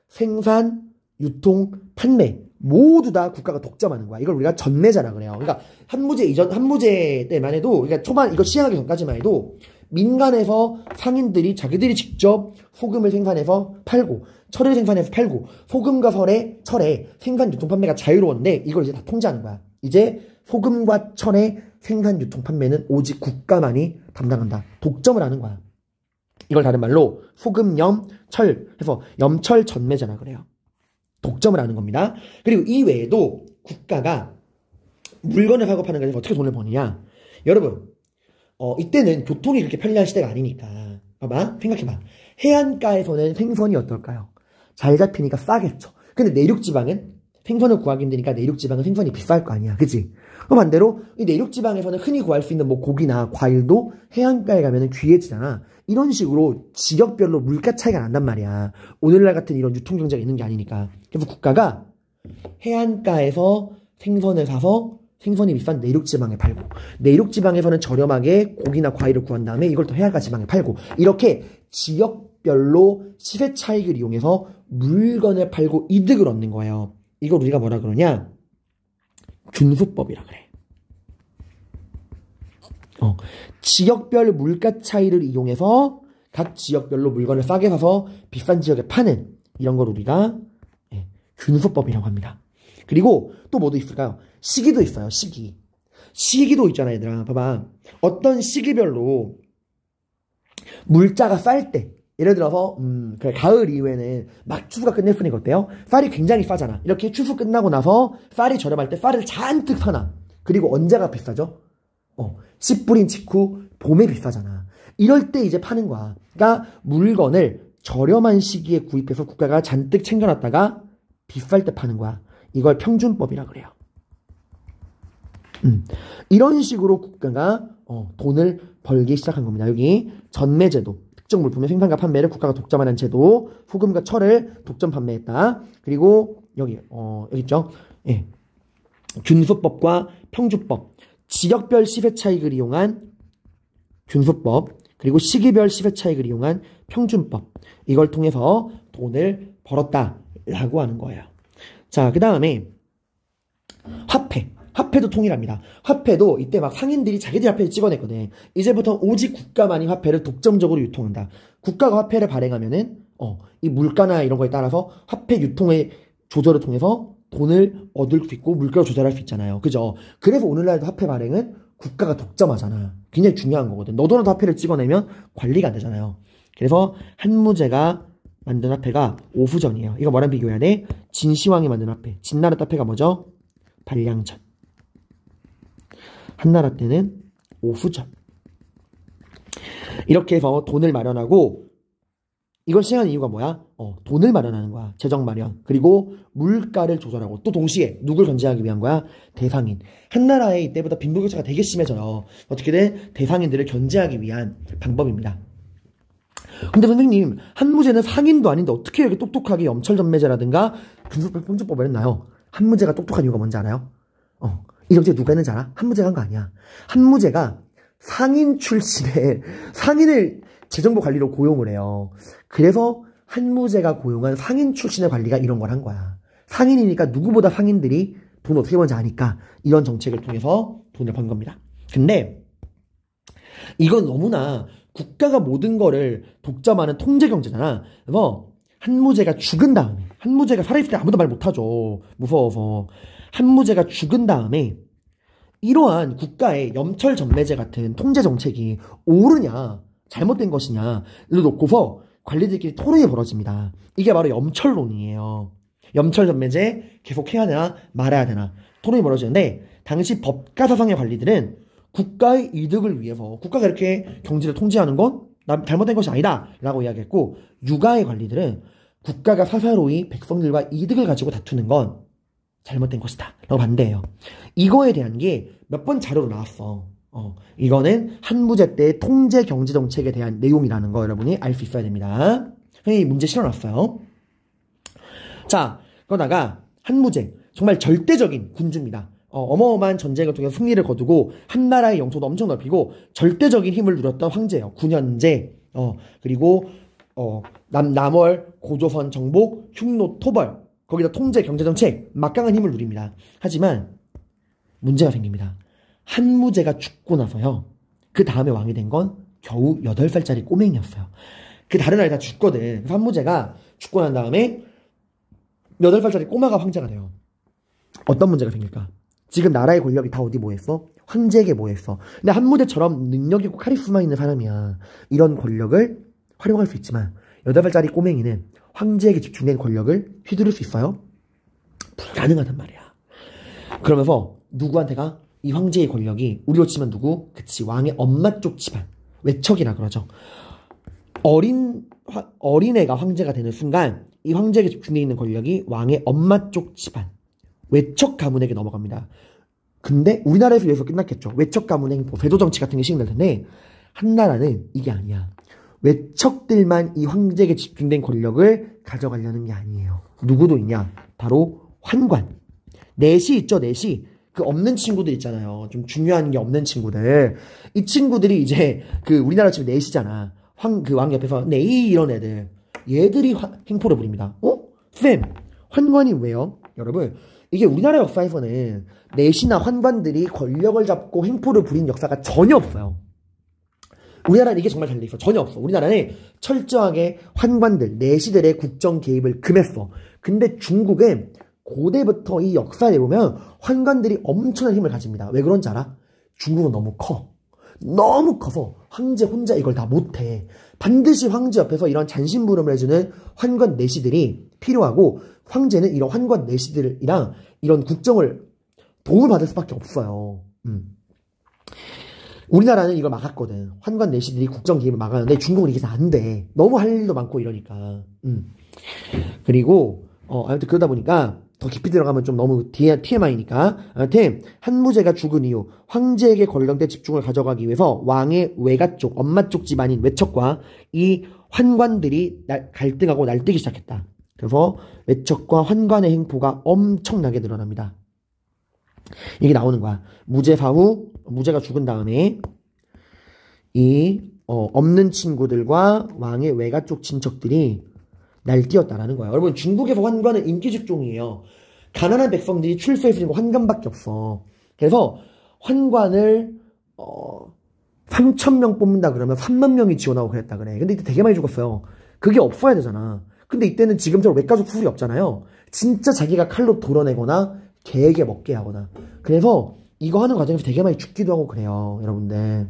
생산, 유통, 판매 모두 다 국가가 독점하는 거야. 이걸 우리가 전매자라 그래요. 그러니까 한무제 때만 해도, 그러니까 초반 이거 시행하기 전까지만 해도 민간에서 상인들이 자기들이 직접 소금을 생산해서 팔고 철을 생산해서 팔고 소금과 철의 생산 유통 판매가 자유로웠는데 이걸 이제 다 통제하는 거야. 이제 소금과 철의 생산 유통 판매는 오직 국가만이 담당한다. 독점을 하는 거야. 이걸 다른 말로 소금, 염, 철 해서 염철 전매자라 그래요. 독점을 하는 겁니다. 그리고 이 외에도 국가가 물건을 사고 파는 것에서 어떻게 돈을 버느냐. 여러분 이때는 교통이 그렇게 편리한 시대가 아니니까 봐봐, 생각해봐. 해안가에서는 생선이 어떨까요? 잘 잡히니까 싸겠죠. 근데 내륙지방은 생선을 구하기 힘드니까 내륙지방은 생선이 비쌀 거 아니야. 그치? 반대로 이 내륙지방에서는 흔히 구할 수 있는 뭐 고기나 과일도 해안가에 가면은 귀해지잖아. 이런 식으로 지역별로 물가 차이가 난단 말이야. 오늘날 같은 이런 유통경제가 있는 게 아니니까. 그래서 국가가 해안가에서 생선을 사서 생선이 비싼 내륙지방에 팔고, 내륙지방에서는 저렴하게 고기나 과일을 구한 다음에 이걸 또 해안가 지방에 팔고, 이렇게 지역별로 시세 차익을 이용해서 물건을 팔고 이득을 얻는 거예요. 이걸 우리가 뭐라 그러냐? 균수법이라 그래. 지역별 물가 차이를 이용해서 각 지역별로 물건을 싸게 사서 비싼 지역에 파는 이런 걸 우리가 균수법이라고 합니다. 그리고 또 뭐도 있을까요? 시기도 있어요. 시기도 있잖아, 얘들아. 봐봐. 어떤 시기별로 물자가 쌀 때, 예를 들어서 그래, 가을 이후에는 막 추수가 끝냈으니까 어때요? 쌀이 굉장히 싸잖아. 이렇게 추수 끝나고 나서 쌀이 저렴할 때 쌀을 잔뜩 사놔. 그리고 언제가 비싸죠? 씨 뿌린 직후 봄에 비싸잖아. 이럴 때 이제 파는 거야. 그러니까 물건을 저렴한 시기에 구입해서 국가가 잔뜩 챙겨놨다가 비쌀 때 파는 거야. 이걸 평준법이라 그래요. 이런 식으로 국가가 돈을 벌기 시작한 겁니다. 여기 전매제도, 특정 물품의 생산과 판매를 국가가 독점하는 제도, 소금과 철을 독점 판매했다. 그리고 여기 있죠. 예. 균수법과 평주법, 지역별 시세 차익을 이용한 균수법, 그리고 시기별 시세 차익을 이용한 평준법, 이걸 통해서 돈을 벌었다라고 하는 거예요. 자, 그 다음에 화폐도 통일합니다. 화폐도 이때 막 상인들이 자기들 화폐를 찍어냈거든. 이제부터 오직 국가만이 화폐를 독점적으로 유통한다. 국가가 화폐를 발행하면은 이 물가나 이런 거에 따라서 화폐 유통의 조절을 통해서 돈을 얻을 수 있고 물가를 조절할 수 있잖아요. 그죠? 그래서 오늘날도 화폐 발행은 국가가 독점하잖아. 굉장히 중요한 거거든. 너도나도 화폐를 찍어내면 관리가 안 되잖아요. 그래서 한무제가 만든 화폐가 오후전이에요. 이거 뭐랑 비교해야 돼? 진시황이 만든 화폐. 진나라 화폐가 뭐죠? 발량전. 한나라 때는 오후전. 이렇게 해서 돈을 마련하고, 이걸 시행하는 이유가 뭐야? 돈을 마련하는 거야. 재정 마련. 그리고 물가를 조절하고, 또 동시에 누굴 견제하기 위한 거야? 대상인. 한나라에 이때부터 빈부격차가 되게 심해져요. 어떻게든 대상인들을 견제하기 위한 방법입니다. 근데 선생님, 한무제는 상인도 아닌데 어떻게 이렇게 똑똑하게 염철전매제라든가 균수법 평준법을 했나요? 한무제가 똑똑한 이유가 뭔지 알아요? 이 정책 누가 했는지 알아? 한무제가 한 거 아니야. 한무제가 상인 출신의 상인을 재정부 관리로 고용을 해요. 그래서 한무제가 고용한 상인 출신의 관리가 이런 걸 한 거야. 상인이니까 누구보다 상인들이 돈 어떻게 버는지 아니까 이런 정책을 통해서 돈을 번 겁니다. 근데 이건 너무나 국가가 모든 거를 독점하는 통제경제잖아. 그래서 한무제가 죽은 다음에, 한무제가 살아있을 때 아무도 말 못하죠. 무서워서. 한무제가 죽은 다음에 이러한 국가의 염철전매제 같은 통제정책이 옳으냐 잘못된 것이냐를 놓고서 관리들끼리 토론이 벌어집니다. 이게 바로 염철론이에요. 염철전매제 계속해야 되나 말아야 되나 토론이 벌어지는데, 당시 법가사상의 관리들은 국가의 이득을 위해서 국가가 이렇게 경제를 통제하는 건 잘못된 것이 아니다 라고 이야기했고, 유가의 관리들은 국가가 사사로이 백성들과 이득을 가지고 다투는 건 잘못된 것이다 라고 반대해요. 이거에 대한 게 몇 번 자료로 나왔어. 이거는 한무제 때의 통제 경제 정책에 대한 내용이라는 거 여러분이 알 수 있어야 됩니다. 선생님이 문제 실어놨어요. 자, 그러다가 한무제 정말 절대적인 군주입니다. 어마어마한 전쟁을 통해 승리를 거두고 한나라의 영토도 엄청 넓히고 절대적인 힘을 누렸던 황제예요. 군현제. 그리고 남월, 고조선, 정복, 흉노, 토벌, 거기다 통제, 경제정책, 막강한 힘을 누립니다. 하지만 문제가 생깁니다. 한무제가 죽고 나서요, 그 다음에 왕이 된 건 겨우 8살짜리 꼬맹이였어요. 그 다른 아이 다 죽거든. 그래서 한무제가 죽고 난 다음에 8살짜리 꼬마가 황제가 돼요. 어떤 문제가 생길까? 지금 나라의 권력이 다 어디 모였어? 황제에게 모였어. 근데 한무제처럼 능력 있고 카리스마 있는 사람이야. 이런 권력을 활용할 수 있지만 8살짜리 꼬맹이는 황제에게 집중된 권력을 휘두를 수 있어요? 불가능하단 말이야. 그러면서 누구한테가? 이 황제의 권력이 우리로 치면 누구? 그치, 왕의 엄마 쪽 집안, 외척이라 그러죠. 어린애가 황제가 되는 순간 이 황제에게 집중되어 있는 권력이 왕의 엄마 쪽 집안, 외척 가문에게 넘어갑니다. 근데 우리나라에서 여기서 끝났겠죠. 외척 가문의 행포, 세조정치 같은 게 시행될 텐데, 한나라는 이게 아니야. 외척들만 이 황제에게 집중된 권력을 가져가려는 게 아니에요. 누구도 있냐? 바로 환관. 내시 있죠, 내시. 그 없는 친구들 있잖아요. 좀 중요한 게 없는 친구들. 이 친구들이 이제 그 우리나라 치면 내시잖아. 그 왕 옆에서 내이 이런 애들. 얘들이 행포를 부립니다. 쌤, 환관이 왜요? 여러분, 이게 우리나라 역사에서는 내시나 환관들이 권력을 잡고 행포를 부린 역사가 전혀 없어요. 우리나라는 이게 정말 잘 돼 있어. 전혀 없어. 우리나라는 철저하게 환관들, 내시들의 국정 개입을 금했어. 근데 중국은 고대부터 이 역사에 보면 환관들이 엄청난 힘을 가집니다. 왜 그런지 알아? 중국은 너무 커. 너무 커서 황제 혼자 이걸 다 못해. 반드시 황제 옆에서 이런 잔심부름을 해주는 환관 내시들이 필요하고, 황제는 이런 환관 내시들이랑 이런 국정을 도움을 받을 수밖에 없어요. 우리나라는 이걸 막았거든. 환관 내시들이 국정 개입을 막았는데 중국은 이게 다 안 돼. 너무 할 일도 많고 이러니까. 그리고 아무튼 그러다 보니까 더 깊이 들어가면 좀 너무 TMI니까. 아무튼 한무제가 죽은 이후 황제에게 권력대 집중을 가져가기 위해서 왕의 외가 쪽, 엄마 쪽 집안인 외척과 이 환관들이 갈등하고 날뛰기 시작했다. 그래서 외척과 환관의 행포가 엄청나게 늘어납니다. 이게 나오는 거야. 무제사 후, 무제가 죽은 다음에 이 없는 친구들과 왕의 외가 쪽 친척들이 날뛰었다라는 거야. 여러분, 중국에서 환관은 인기 직종이에요. 가난한 백성들이 출세할 수 있는 거 환관밖에 없어. 그래서 환관을 3,000명 뽑는다 그러면 3만 명이 지원하고 그랬다 그래. 근데 이때 되게 많이 죽었어요. 그게 없어야 되잖아. 근데 이때는 지금처럼 외가족 수술이 없잖아요. 진짜 자기가 칼로 도려내거나 개에게 먹게 하거나. 그래서 이거 하는 과정에서 되게 많이 죽기도 하고 그래요, 여러분들.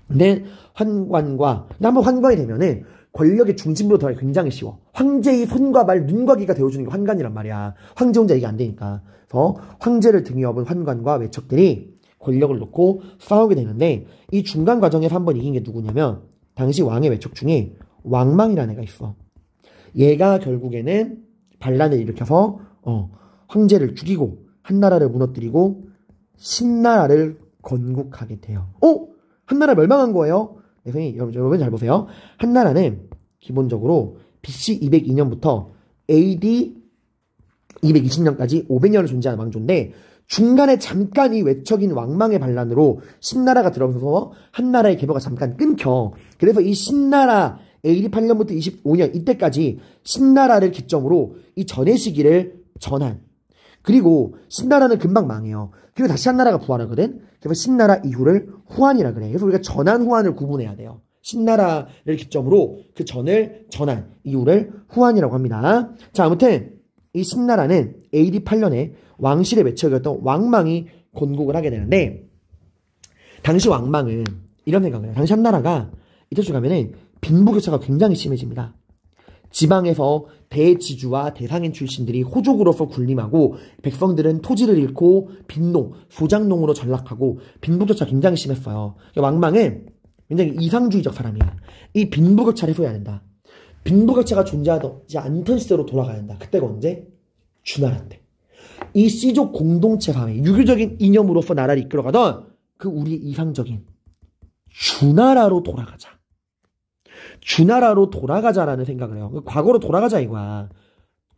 근데 한번 환관이 되면은 권력의 중심으로 들어가기 굉장히 쉬워. 황제의 손과 발, 눈과 귀가 되어주는 게 환관이란 말이야. 황제 혼자 이게 안 되니까. 그래서 황제를 등에 업은 환관과 외척들이 권력을 놓고 싸우게 되는데, 이 중간 과정에서 한번 이긴 게 누구냐면 당시 왕의 외척 중에 왕망이라는 애가 있어. 얘가 결국에는 반란을 일으켜서 황제를 죽이고 한나라를 무너뜨리고 신나라를 건국하게 돼요. 한나라 멸망한 거예요. 그래서 여러분 잘 보세요. 한나라는 기본적으로 BC 202년부터 AD 220년까지 500년을 존재한 왕조인데, 중간에 잠깐 이 외척인 왕망의 반란으로 신나라가 들어서서 한나라의 계보가 잠깐 끊겨. 그래서 이 신나라 AD 8년부터 25년 이때까지 신나라를 기점으로 이 전의 시기를 전한. 그리고 신나라는 금방 망해요. 그리고 다시 한나라가 부활하거든. 그래서 신나라 이후를 후한이라 그래. 그래서 우리가 전한 후한을 구분해야 돼요. 신나라를 기점으로 그 전을 전한, 이후를 후한이라고 합니다. 자, 아무튼 이 신나라는 AD 8년에 왕실의 외척이었던 왕망이 건국을 하게 되는데, 당시 왕망은 이런 생각을 해요. 당시 한나라가 이때쯤 가면은 빈부격차가 굉장히 심해집니다. 지방에서 대지주와 대상인 출신들이 호족으로서 군림하고, 백성들은 토지를 잃고 빈농, 소작농으로 전락하고, 빈부격차가 굉장히 심했어요. 왕망은 굉장히 이상주의적 사람이야. 이 빈부격차를 해소해야 된다. 빈부격차가 존재하지 않던 시대로 돌아가야 한다. 그때가 언제? 주나라 때. 이 씨족 공동체 사회, 유교적인 이념으로서 나라를 이끌어가던 그 우리 이상적인 주나라로 돌아가자. 주나라로 돌아가자라는 생각을 해요. 과거로 돌아가자 이거야.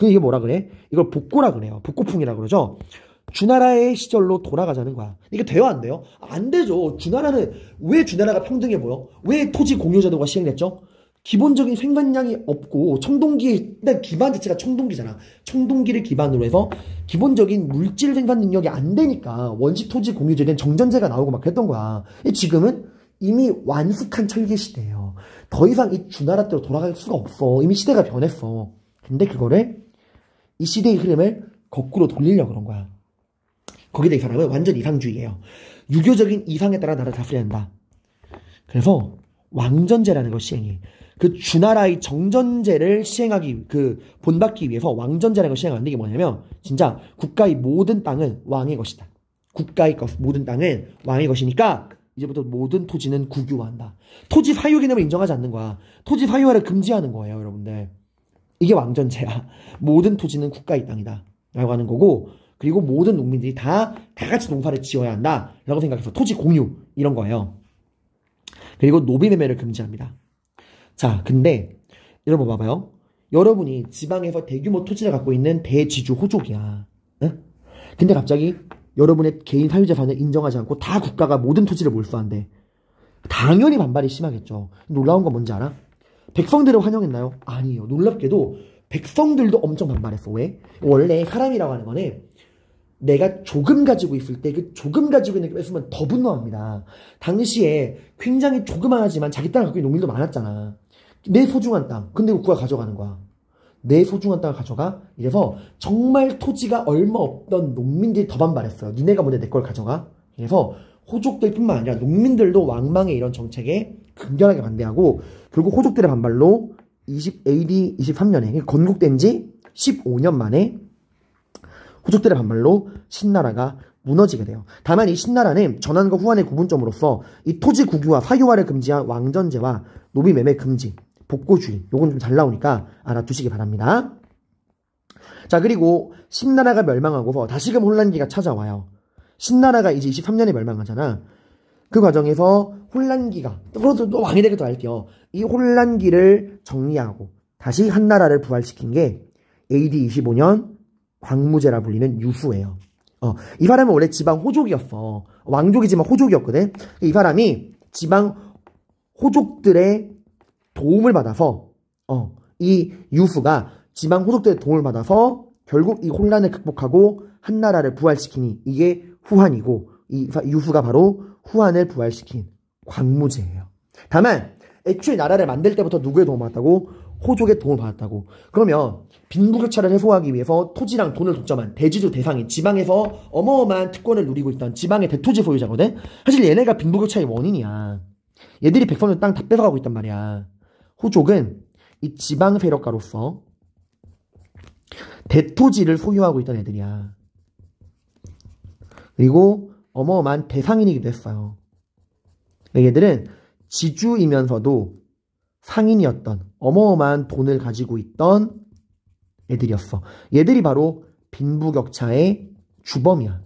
이게 뭐라 그래? 이걸 복고라 그래요. 복고풍이라 그러죠. 주나라의 시절로 돌아가자는 거야. 이게 돼요, 안 돼요? 안 되죠. 왜 주나라가 평등해 보여? 왜 토지 공유제도가 시행됐죠? 기본적인 생산량이 없고, 일단 기반 자체가 청동기잖아. 청동기를 기반으로 해서 기본적인 물질 생산 능력이 안 되니까 원시 토지 공유제된 정전제가 나오고 막 그랬던 거야. 지금은 이미 완숙한 철기 시대예요. 더 이상 이 주나라 때로 돌아갈 수가 없어. 이미 시대가 변했어. 근데 그거를, 이 시대의 흐름을 거꾸로 돌리려고 그런 거야. 거기다 이 사람은 완전 이상주의예요. 유교적인 이상에 따라 나라를 다스려야 한다. 그래서 왕전제라는 걸 시행해. 그 주나라의 정전제를 본받기 위해서 왕전제라는 걸 시행하는데, 이게 뭐냐면 진짜 국가의 모든 땅은 왕의 것이다. 국가의 모든 땅은 왕의 것이니까 이제부터 모든 토지는 국유화한다. 토지 사유 개념을 인정하지 않는 거야. 토지 사유화를 금지하는 거예요, 여러분들. 이게 왕전제야. 모든 토지는 국가의 땅이다 라고 하는 거고, 그리고 모든 농민들이 다 같이 농사를 지어야 한다 라고 생각해서 토지 공유, 이런 거예요. 그리고 노비 매매를 금지합니다. 자, 근데 여러분 봐봐요. 여러분이 지방에서 대규모 토지를 갖고 있는 대지주 호족이야. 응? 근데 갑자기 여러분의 개인 사유재산을 인정하지 않고 다 국가가 모든 토지를 몰수한대. 당연히 반발이 심하겠죠. 놀라운 건 뭔지 알아? 백성들을 환영했나요? 아니에요. 놀랍게도 백성들도 엄청 반발했어. 왜? 원래 사람이라고 하는 거는 내가 조금 가지고 있을 때 그 조금 가지고 있는 게 뺏으면 더 분노합니다. 당시에 굉장히 조그만하지만 자기 땅을 갖고 있는 농민도 많았잖아. 내 소중한 땅. 근데 국가가 가져가는 거야. 내 소중한 땅을 가져가? 이래서 정말 토지가 얼마 없던 농민들이 더 반발했어요. 니네가 뭔데 내 걸 가져가? 그래서 호족들 뿐만 아니라 농민들도 왕망의 이런 정책에 극렬하게 반대하고, 결국 호족들의 반발로 AD 23년에 건국된 지 15년 만에 호족들의 반발로 신나라가 무너지게 돼요. 다만 이 신나라는 전환과 후환의 구분점으로서 이 토지 국유화, 사유화를 금지한 왕전제와 노비 매매 금지, 복고주의, 요건 좀 잘 나오니까 알아두시기 바랍니다. 자, 그리고 신나라가 멸망하고서 다시금 혼란기가 찾아와요. 신나라가 이제 23년에 멸망하잖아. 그 과정에서 혼란기가 또 왕이 되기도 할게요. 이 혼란기를 정리하고 다시 한나라를 부활시킨 게 AD 25년 광무제라 불리는 유후예요. 이 사람은 원래 지방 호족이었어. 왕족이지만 호족이었거든. 이 사람이 지방 호족들의 도움을 받아서 이 유후가 지방 호족들의 도움을 받아서 결국 이 혼란을 극복하고 한나라를 부활시키니 이게 후한이고 이 유후가 바로 후한을 부활시킨 광무제예요. 다만 애초에 나라를 만들 때부터 누구의 도움을 받았다고? 호족의 도움을 받았다고. 그러면 빈부격차를 해소하기 위해서 토지랑 돈을 독점한 대지주 대상인 지방에서 어마어마한 특권을 누리고 있던 지방의 대토지 소유자거든. 사실 얘네가 빈부격차의 원인이야. 얘들이 백성들 땅 다 뺏어가고 있단 말이야. 호족은 이 지방 세력가로서 대토지를 소유하고 있던 애들이야. 그리고 어마어마한 대상인이기도 했어요. 얘들은 지주이면서도 상인이었던 어마어마한 돈을 가지고 있던 애들이었어. 얘들이 바로 빈부격차의 주범이야.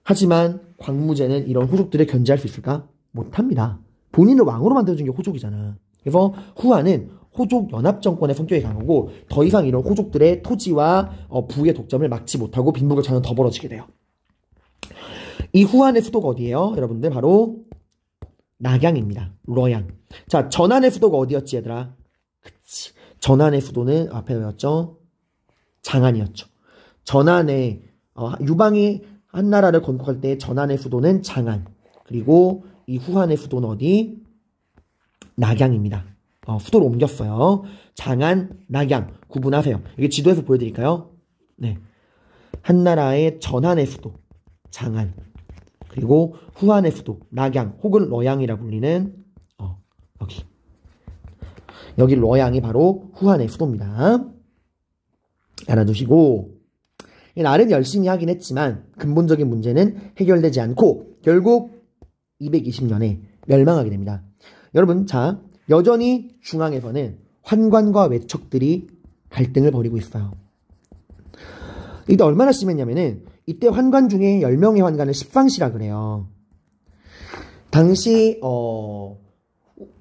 하지만 광무제는 이런 호족들을 견제할 수 있을까? 못합니다. 본인을 왕으로 만들어준 게 호족이잖아. 그래서 후한은 호족 연합정권의 성격이 강하고 더 이상 이런 호족들의 토지와 부의 독점을 막지 못하고 빈부격차는 더 벌어지게 돼요. 이 후한의 수도가 어디예요? 여러분들 바로 낙양입니다. 러양. 자, 전한의 수도가 어디였지 얘들아? 그치. 전한의 수도는 앞에 외웠죠? 장안이었죠. 전한의 유방이 한나라를 건국할 때 전한의 수도는 장안. 그리고 이 후한의 수도는 어디? 낙양입니다. 수도로 옮겼어요. 장안, 낙양 구분하세요. 이게 지도에서 보여드릴까요? 네. 한나라의 전한의 수도 장안. 그리고 후한의 수도 낙양 혹은 러양이라 불리는 여기 러양이 바로 후한의 수도입니다. 알아두시고 나름 열심히 하긴 했지만 근본적인 문제는 해결되지 않고 결국 220년에 멸망하게 됩니다. 여러분, 자, 여전히 중앙에서는 환관과 외척들이 갈등을 벌이고 있어요. 이때 얼마나 심했냐면은 이때 환관 중에 10명의 환관을 십상시라 그래요. 당시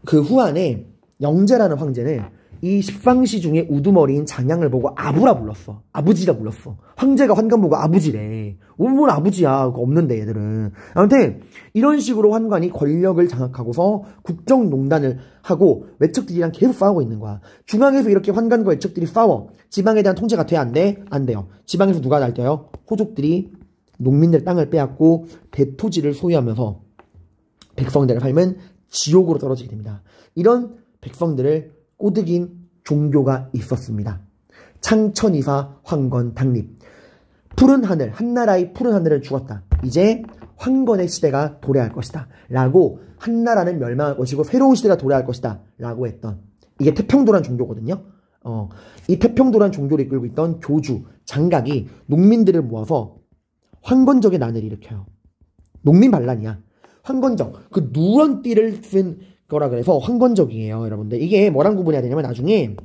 그 후한에 영제라는 황제는 이 십상시 중에 우두머리인 장양을 보고 아부라 불렀어. 아부지라 불렀어. 황제가 환관 보고 아부지래. 뭔 아부지야. 그거 없는데 얘들은. 아무튼 이런 식으로 환관이 권력을 장악하고서 국정농단을 하고 외척들이랑 계속 싸우고 있는 거야. 중앙에서 이렇게 환관과 외척들이 싸워. 지방에 대한 통제가 돼? 안 돼? 안 돼요. 지방에서 누가 날뛰어요? 호족들이 농민들 땅을 빼앗고 대토지를 소유하면서 백성들의 삶은 지옥으로 떨어지게 됩니다. 이런 백성들을 꼬드긴 종교가 있었습니다. 창천이사 황건 당립. 푸른 하늘, 한나라의 푸른 하늘을 주었다. 이제 황건의 시대가 도래할 것이다. 라고 한나라는 멸망할 것이고 새로운 시대가 도래할 것이다. 라고 했던 이게 태평도란 종교거든요. 이 태평도란 종교를 이끌고 있던 교주, 장각이 농민들을 모아서 황건적의 난을 일으켜요. 농민 반란이야. 황건적, 그 누런 띠를 쓴 거라 그래서 황건적이에요, 여러분들. 이게 뭐랑 구분해야 되냐면 나중에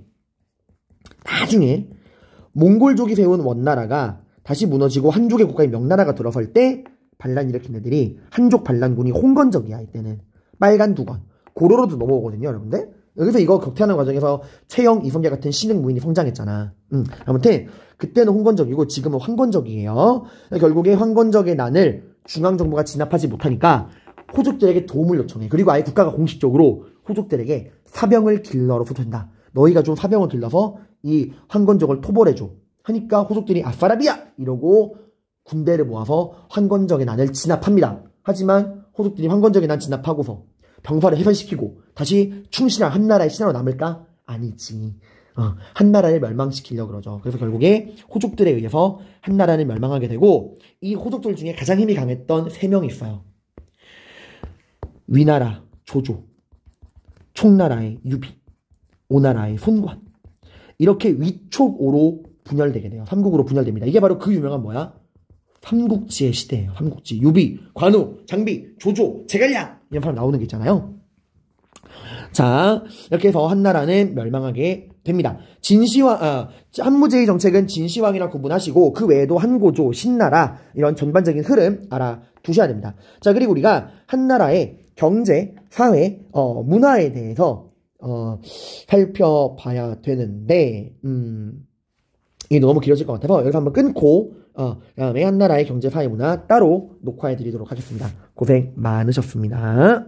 몽골족이 세운 원나라가 다시 무너지고 한족의 국가인 명나라가 들어설 때 반란 일으킨 애들이 한족 반란군이 홍건적이야. 이때는 빨간 두건 고로로도 넘어오거든요, 여러분들. 여기서 이거 격퇴하는 과정에서 최영, 이성계 같은 신흥 무인이 성장했잖아. 아무튼 그때는 홍건적이고 지금은 황건적이에요. 결국에 황건적의 난을 중앙정부가 진압하지 못하니까 호족들에게 도움을 요청해. 그리고 아예 국가가 공식적으로 호족들에게 사병을 길러서 된다. 너희가 좀 사병을 길러서 이 황건적을 토벌해줘. 하니까 호족들이 아싸라비야! 이러고 군대를 모아서 황건적의 난을 진압합니다. 하지만 호족들이 황건적의 난 진압하고서 병사를 해산시키고 다시 충실한 한나라의 신하로 남을까? 아니지. 한나라를 멸망시키려고 그러죠. 그래서 결국에 호족들에 의해서 한나라는 멸망하게 되고 이 호족들 중에 가장 힘이 강했던 3명이 있어요. 위나라 조조, 총나라의 유비, 오나라의 손관. 이렇게 위촉오로 분열되게 돼요. 삼국으로 분열됩니다. 이게 바로 그 유명한 뭐야? 삼국지의 시대예요. 삼국지. 유비, 관우, 장비, 조조, 제갈량 이런 사람 나오는 게 있잖아요. 자, 이렇게 해서 한나라는 멸망하게 됩니다. 한무제의 정책은 진시황이랑 구분하시고 그 외에도 한고조, 신나라 이런 전반적인 흐름 알아두셔야 됩니다. 자, 그리고 우리가 한나라의 경제, 사회, 문화에 대해서 살펴봐야 되는데 이게 너무 길어질 것 같아서 여기서 한번 끊고 그다음에 한나라의 경제, 사회, 문화 따로 녹화해 드리도록 하겠습니다. 고생 많으셨습니다.